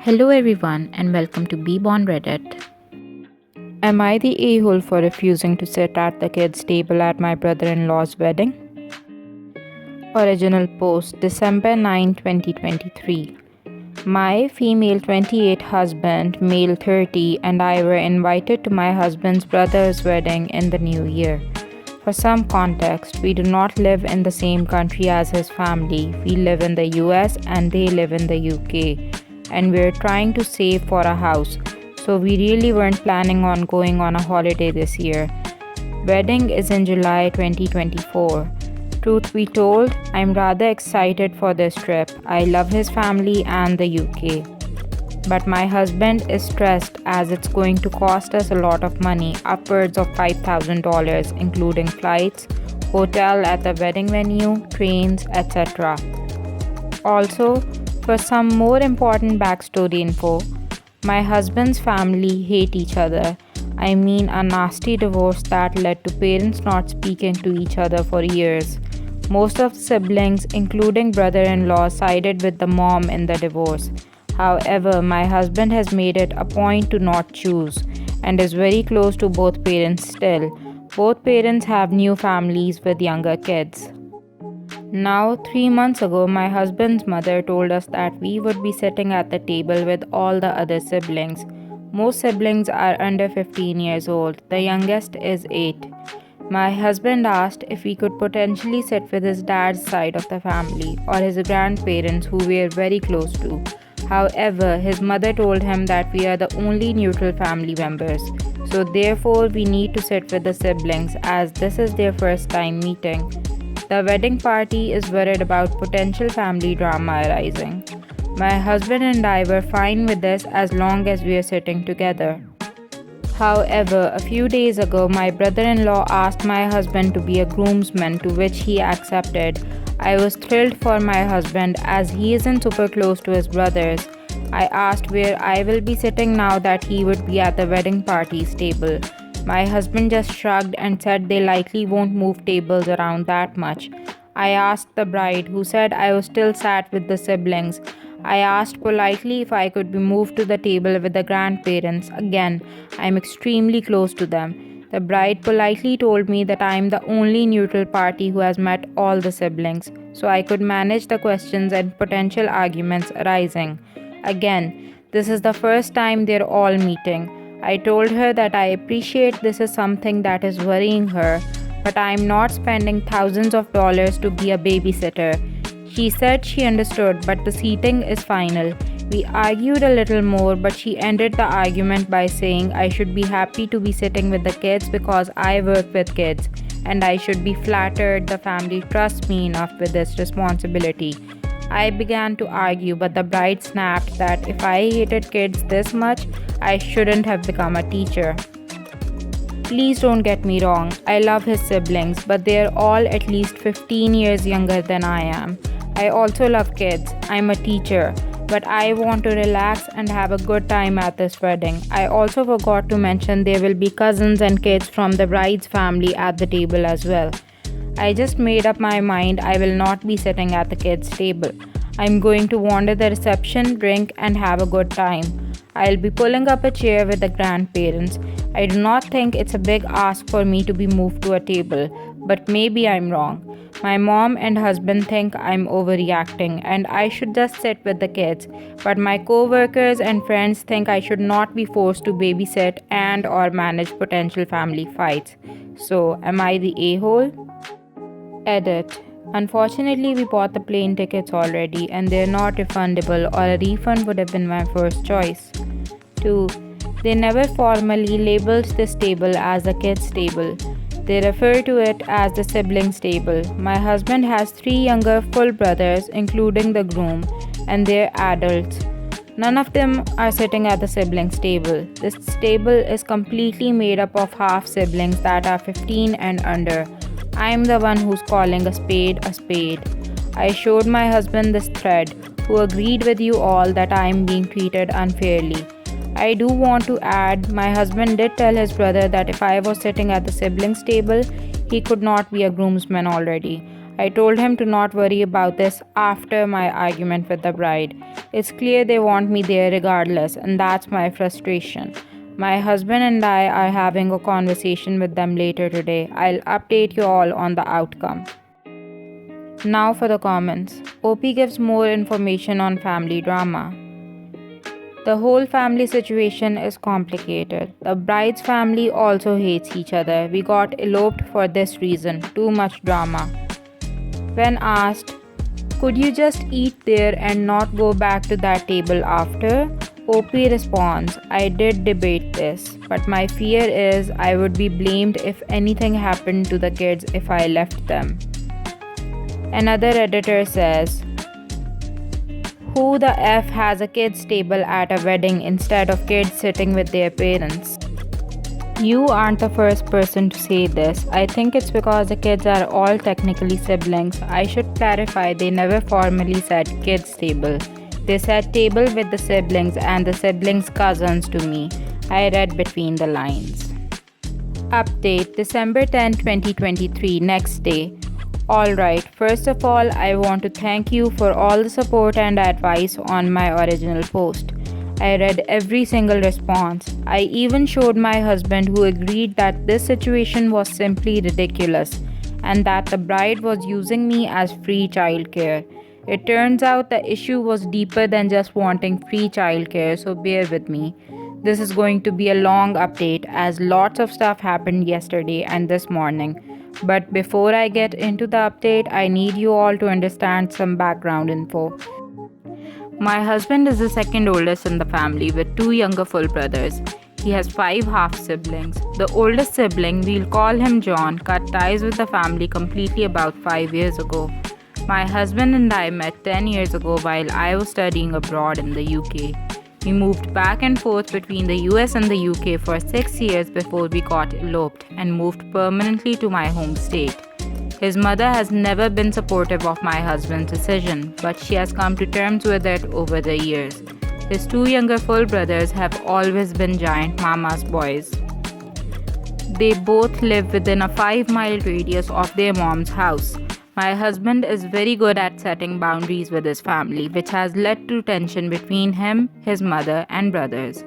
Hello everyone and welcome to Be on Reddit. Am I the a-hole for refusing to sit at the kids' table at my brother-in-law's wedding? Original post December 9, 2023. My female 28 husband, male 30, and I were invited to my husband's brother's wedding in the new year. For some context, we do not live in the same country as his family. We live in the US and they live in the UK. And we're trying to save for a house, so we really weren't planning on going on a holiday this year. Wedding is in July 2024. Truth be told, I'm rather excited for this trip. I love his family and the UK. But my husband is stressed as it's going to cost us a lot of money, upwards of $5,000, including flights, hotel at the wedding venue, trains, etc. Also, for some more important backstory info, my husband's family hate each other. I mean, a nasty divorce that led to parents not speaking to each other for years. Most of the siblings, including brother-in-law, sided with the mom in the divorce. However, my husband has made it a point to not choose and is very close to both parents still. Both parents have new families with younger kids. Now, 3 months ago, my husband's mother told us that we would be sitting at the table with all the other siblings. Most siblings are under 15 years old. The youngest is 8. My husband asked if we could potentially sit with his dad's side of the family or his grandparents who we are very close to. However, his mother told him that we are the only neutral family members. So therefore, we need to sit with the siblings as this is their first time meeting. The wedding party is worried about potential family drama arising. My husband and I were fine with this as long as we are sitting together. However, a few days ago, my brother-in-law asked my husband to be a groomsman, to which he accepted. I was thrilled for my husband as he isn't super close to his brothers. I asked where I will be sitting now that he would be at the wedding party's table. My husband just shrugged and said they likely won't move tables around that much. I asked the bride, who said I was still sat with the siblings. I asked politely if I could be moved to the table with the grandparents. Again, I'm extremely close to them. The bride politely told me that I am the only neutral party who has met all the siblings, so I could manage the questions and potential arguments arising. Again, this is the first time they're all meeting. I told her that I appreciate this is something that is worrying her, but I am not spending thousands of dollars to be a babysitter. She said she understood, but the seating is final. We argued a little more, but she ended the argument by saying I should be happy to be sitting with the kids because I work with kids, and I should be flattered the family trusts me enough with this responsibility. I began to argue, but the bride snapped that if I hated kids this much, I shouldn't have become a teacher. Please don't get me wrong, I love his siblings, but they're all at least 15 years younger than I am. I also love kids. I'm a teacher, but I want to relax and have a good time at this wedding. I also forgot to mention there will be cousins and kids from the bride's family at the table as well. I just made up my mind I will not be sitting at the kids' table. I'm going to wander the reception, drink, and have a good time. I'll be pulling up a chair with the grandparents. I do not think it's a big ask for me to be moved to a table, but maybe I'm wrong. My mom and husband think I'm overreacting and I should just sit with the kids, but my co-workers and friends think I should not be forced to babysit and or manage potential family fights. So, am I the a-hole? Edit. Unfortunately, we bought the plane tickets already and they're not refundable, or a refund would have been my first choice. 2. They never formally labeled this table as the kids' table. They refer to it as the siblings' table. My husband has 3 younger full brothers, including the groom, and they're adults. None of them are sitting at the siblings' table. This table is completely made up of half siblings that are 15 and under. I am the one who's calling a spade a spade. I showed my husband this thread, who agreed with you all that I am being treated unfairly. I do want to add, my husband did tell his brother that if I was sitting at the siblings' table, he could not be a groomsman already. I told him to not worry about this after my argument with the bride. It's clear they want me there regardless, and that's my frustration. My husband and I are having a conversation with them later today. I'll update you all on the outcome. Now for the comments. OP gives more information on family drama. The whole family situation is complicated. The bride's family also hates each other. We got eloped for this reason. Too much drama. When asked, could you just eat there and not go back to that table after? OP responds, I did debate this, but my fear is I would be blamed if anything happened to the kids if I left them. Another editor says, who the F has a kids table at a wedding instead of kids sitting with their parents? You aren't the first person to say this. I think it's because the kids are all technically siblings. I should clarify they never formally said kids table. They said table with the siblings and the siblings' cousins to me. I read between the lines. Update December 10, 2023, next day. Alright, first of all, I want to thank you for all the support and advice on my original post. I read every single response. I even showed my husband, who agreed that this situation was simply ridiculous and that the bride was using me as free childcare. It turns out the issue was deeper than just wanting free childcare, so bear with me. This is going to be a long update as lots of stuff happened yesterday and this morning. But before I get into the update, I need you all to understand some background info. My husband is the second oldest in the family with 2 younger full brothers. He has 5 half siblings. The oldest sibling, we'll call him John, cut ties with the family completely about 5 years ago. My husband and I met 10 years ago while I was studying abroad in the UK. We moved back and forth between the US and the UK for 6 years before we got eloped and moved permanently to my home state. His mother has never been supportive of my husband's decision, but she has come to terms with it over the years. His 2 younger full brothers have always been giant mama's boys. They both live within a 5-mile radius of their mom's house. My husband is very good at setting boundaries with his family, which has led to tension between him, his mother, and brothers.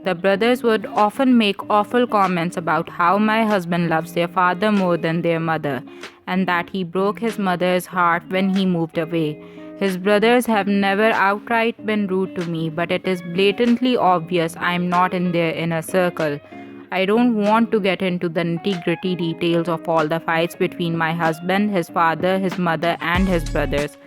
The brothers would often make awful comments about how my husband loves their father more than their mother, and that he broke his mother's heart when he moved away. His brothers have never outright been rude to me, but it is blatantly obvious I am not in their inner circle. I don't want to get into the nitty-gritty details of all the fights between my husband, his father, his mother, and his brothers.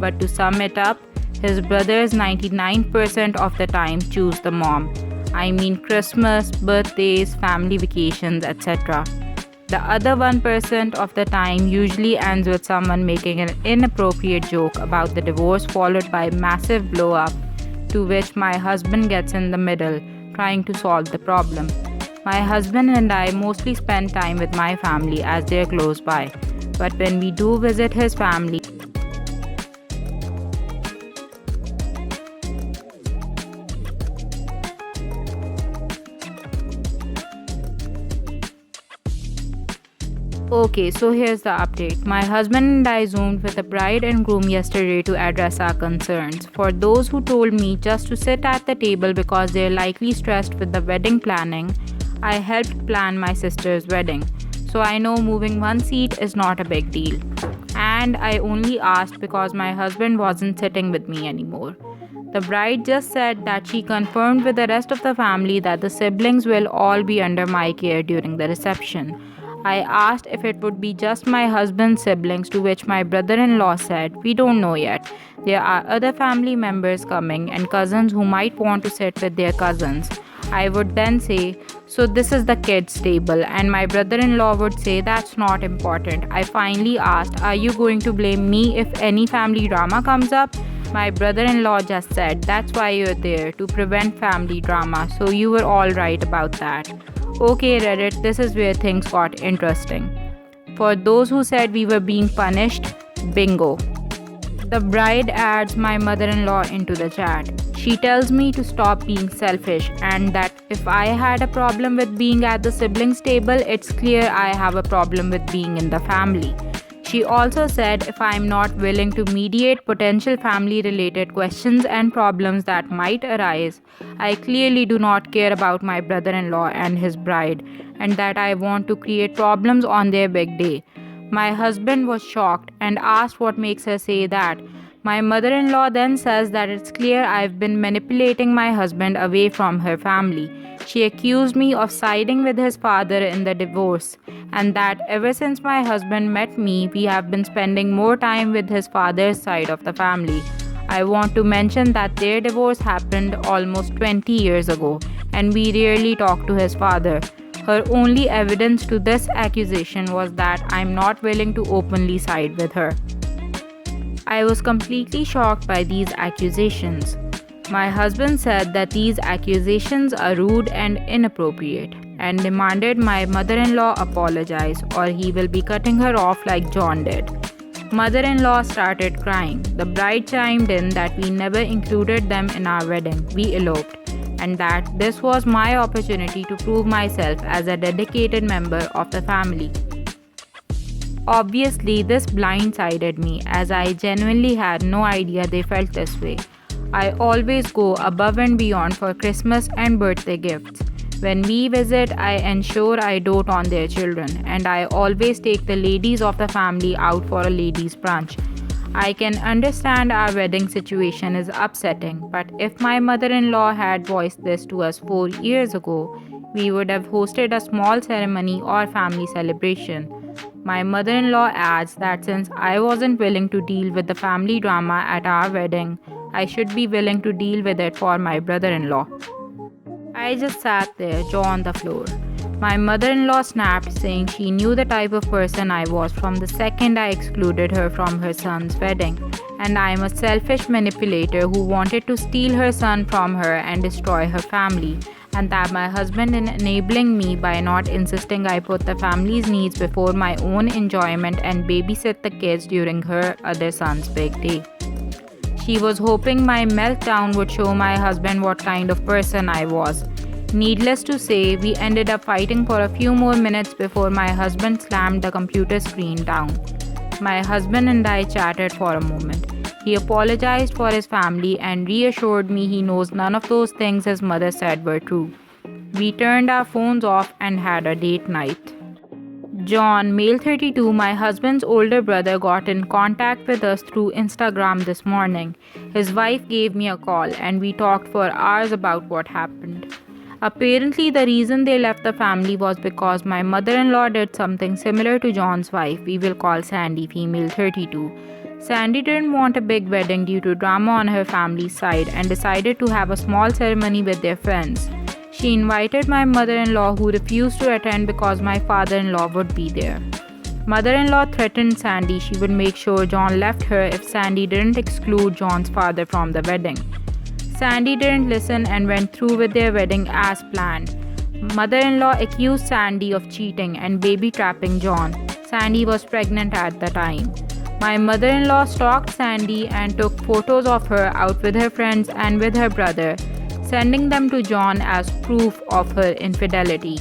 But to sum it up, his brothers 99% of the time choose the mom. I mean Christmas, birthdays, family vacations, etc. The other 1% of the time usually ends with someone making an inappropriate joke about the divorce followed by massive blow-up, to which my husband gets in the middle, trying to solve the problem. My husband and I mostly spend time with my family as they're close by, but when we do visit his family, Okay, so here's the update. My husband and I zoomed with the bride and groom yesterday to address our concerns. For those who told me just to sit at the table because they're likely stressed with the wedding planning, I helped plan my sister's wedding. So I know moving one seat is not a big deal. And I only asked because my husband wasn't sitting with me anymore. The bride just said that she confirmed with the rest of the family that the siblings will all be under my care during the reception. I asked if it would be just my husband's siblings, to which my brother-in-law said, "We don't know yet. There are other family members coming and cousins who might want to sit with their cousins." I would then say, "So this is the kids' table," and my brother-in-law would say, "That's not important." I finally asked, "Are you going to blame me if any family drama comes up?" My brother-in-law just said, "That's why you're there, to prevent family drama, so you were all right about that." Okay, Reddit, this is where things got interesting. For those who said we were being punished, bingo. The bride adds my mother-in-law into the chat. She tells me to stop being selfish and that if I had a problem with being at the siblings' table, it's clear I have a problem with being in the family. She also said if I am not willing to mediate potential family related questions and problems that might arise, I clearly do not care about my brother in law and his bride, and that I want to create problems on their big day. My husband was shocked and asked what makes her say that. My mother in law then says that it's clear I've been manipulating my husband away from her family. She accused me of siding with his father in the divorce, and that ever since my husband met me, we have been spending more time with his father's side of the family. I want to mention that their divorce happened almost 20 years ago, and we rarely talk to his father. Her only evidence to this accusation was that I'm not willing to openly side with her. I was completely shocked by these accusations. My husband said that these accusations are rude and inappropriate and demanded my mother-in-law apologize or he will be cutting her off like John did. Mother-in-law started crying. The bride chimed in that we never included them in our wedding. We eloped, and that this was my opportunity to prove myself as a dedicated member of the family. Obviously, this blindsided me as I genuinely had no idea they felt this way. I always go above and beyond for Christmas and birthday gifts. When we visit, I ensure I dote on their children, and I always take the ladies of the family out for a ladies' brunch. I can understand our wedding situation is upsetting, but if my mother-in-law had voiced this to us 4 years ago, we would have hosted a small ceremony or family celebration. My mother-in-law adds that since I wasn't willing to deal with the family drama at our wedding, I should be willing to deal with it for my brother-in-law. I just sat there, jaw on the floor. My mother-in-law snapped, saying she knew the type of person I was from the second I excluded her from her son's wedding, and I am a selfish manipulator who wanted to steal her son from her and destroy her family, and that my husband is enabling me by not insisting I put the family's needs before my own enjoyment and babysit the kids during her other son's big day. She was hoping my meltdown would show my husband what kind of person I was. Needless to say, we ended up fighting for a few more minutes before my husband slammed the computer screen down. My husband and I chatted for a moment. He apologized for his family and reassured me he knows none of those things his mother said were true. We turned our phones off and had a date night. John, male 32, my husband's older brother, got in contact with us through Instagram this morning. His wife gave me a call and we talked for hours about what happened. Apparently, the reason they left the family was because my mother-in-law did something similar to John's wife, we will call Sandy, female 32. Sandy didn't want a big wedding due to drama on her family's side and decided to have a small ceremony with their friends. She invited my mother-in-law, who refused to attend because my father-in-law would be there. Mother-in-law threatened Sandy she would make sure John left her if Sandy didn't exclude John's father from the wedding. Sandy didn't listen and went through with their wedding as planned. Mother-in-law accused Sandy of cheating and baby-trapping John. Sandy was pregnant at the time. My mother-in-law stalked Sandy and took photos of her out with her friends and with her brother, sending them to John as proof of her infidelity.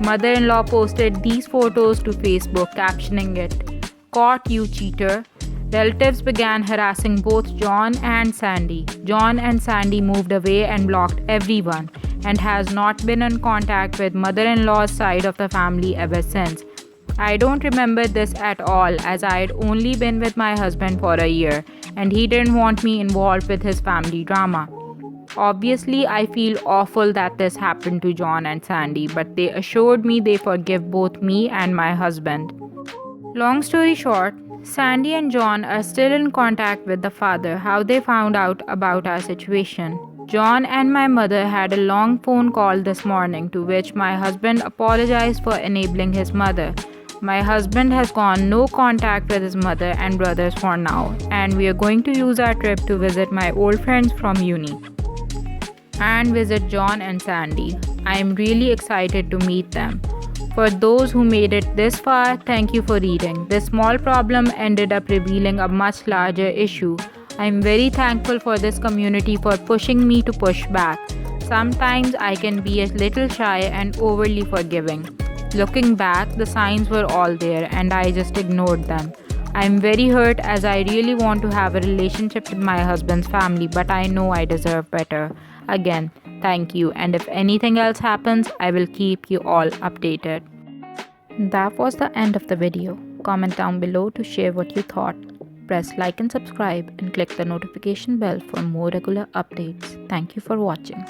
Mother-in-law posted these photos to Facebook, captioning it, "Caught you, cheater." Relatives began harassing both John and Sandy. John and Sandy moved away and blocked everyone and has not been in contact with mother-in-law's side of the family ever since. I don't remember this at all as I had only been with my husband for a year and he didn't want me involved with his family drama. Obviously, I feel awful that this happened to John and Sandy, but they assured me they forgive both me and my husband. Long story short, Sandy and John are still in contact with the father. How they found out about our situation. John and my mother had a long phone call this morning to which my husband apologized for enabling his mother. My husband has gone no contact with his mother and brothers for now, and we are going to use our trip to visit my old friends from uni and visit John and Sandy. I am really excited to meet them. For those who made it this far, thank you for reading. This small problem ended up revealing a much larger issue. I am very thankful for this community for pushing me to push back. Sometimes I can be a little shy and overly forgiving. Looking back, the signs were all there and I just ignored them. I'm very hurt as I really want to have a relationship with my husband's family, but I know I deserve better. Again, thank you, and if anything else happens, I will keep you all updated. That was the end of the video. Comment down below to share what you thought. Press like and subscribe and click the notification bell for more regular updates. Thank you for watching.